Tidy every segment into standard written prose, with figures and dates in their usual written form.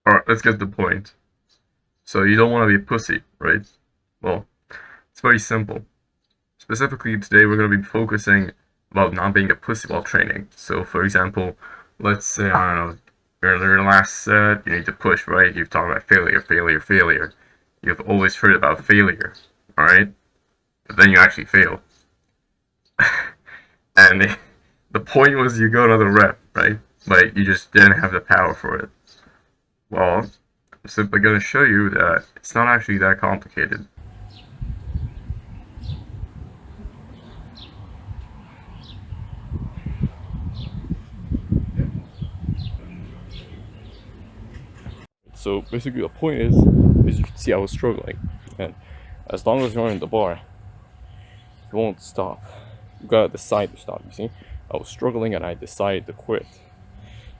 Alright, let's get the point. So you don't want to be a pussy, right? Well, it's very simple. Specifically today we're going to be focusing about not being a pussy while training. So for example, let's say, I don't know, you're in your last set, you need to push, right? You've talked about failure, failure, failure. You've always heard about failure, alright? But then you actually fail. And the point was you got another rep, right? But you just didn't have the power for it. Well, I'm simply going to show you that it's not actually that complicated. So basically the point is you can see I was struggling, and as long as you're on the bar, you won't stop. You gotta decide to stop, you see? I was struggling and I decided to quit.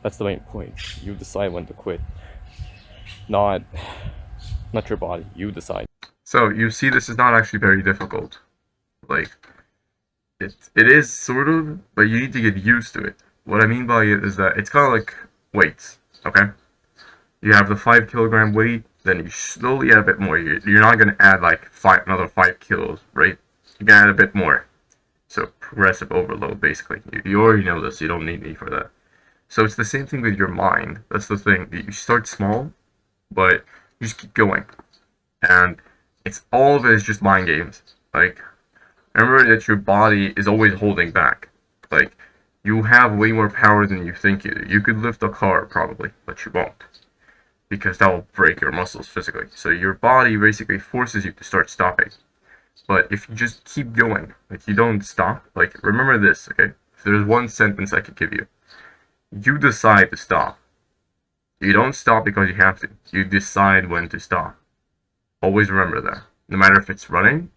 That's the main point. You decide when to quit. Not your body, you decide. So you see this is not actually very difficult. Like, it is sort of, but you need to get used to it. What I mean by it is that it's kind of like weights, okay? You have the 5 kilogram weight, then you slowly add a bit more. You're not going to add like another 5 kilos, right? You're going to add a bit more. So progressive overload, basically. You already know this, you don't need me for that. So it's the same thing with your mind. That's the thing. You start small, but you just keep going. And all of it is just mind games. Like, remember that your body is always holding back. Like, you have way more power than you think you do. You could lift a car, probably, but you won't. Because that will break your muscles physically. So your body basically forces you to start stopping. But if you just keep going, like you don't stop, like remember this, okay? If there's one sentence I could give you, you decide to stop. You don't stop because you have to. You decide when to stop. Always remember that. No matter if it's running,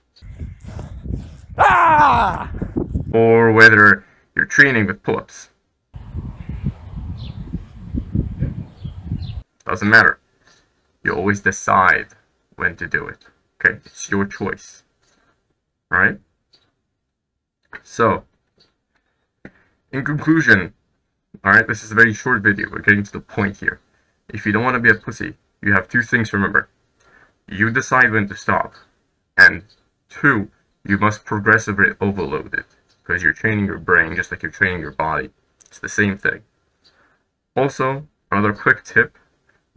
or whether you're training with pull-ups. Doesn't matter. You always decide when to do it. Okay? It's your choice. Alright? So, in conclusion, alright, this is a very short video. We're getting to the point here. If you don't want to be a pussy, you have two things to remember. You decide when to stop. And two, you must progressively overload it. Because you're training your brain just like you're training your body. It's the same thing. Also, another quick tip.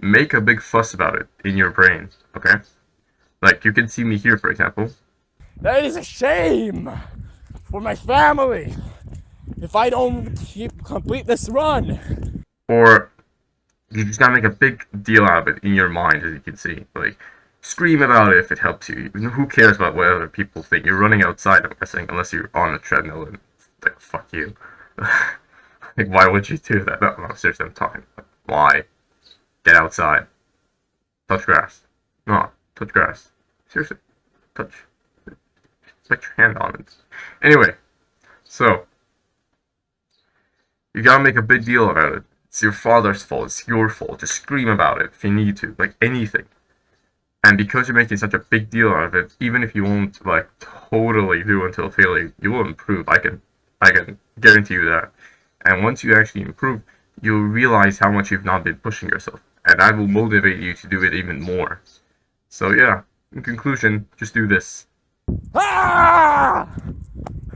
Make a big fuss about it in your brain, okay? Like, you can see me here, for example. That is a shame for my family if I don't complete this run. Or you just gotta make a big deal out of it in your mind, as you can see. Like, scream about it if it helps you. Who cares about what other people think? You're running outside, I'm guessing, unless you're on a treadmill and, like, fuck you. Like, why would you do that? No, seriously, I'm talking. Why? Get outside. Touch grass. No, touch grass. Seriously. Touch. Put your hand on it. Anyway, so you gotta make a big deal about it. It's your father's fault. It's your fault. Just scream about it if you need to. Like anything. And because you're making such a big deal out of it, even if you won't like totally do until failure, you will improve. I can guarantee you that. And once you actually improve, you'll realize how much you've not been pushing yourself. And that will motivate you to do it even more. So yeah, in conclusion, just do this. Ah!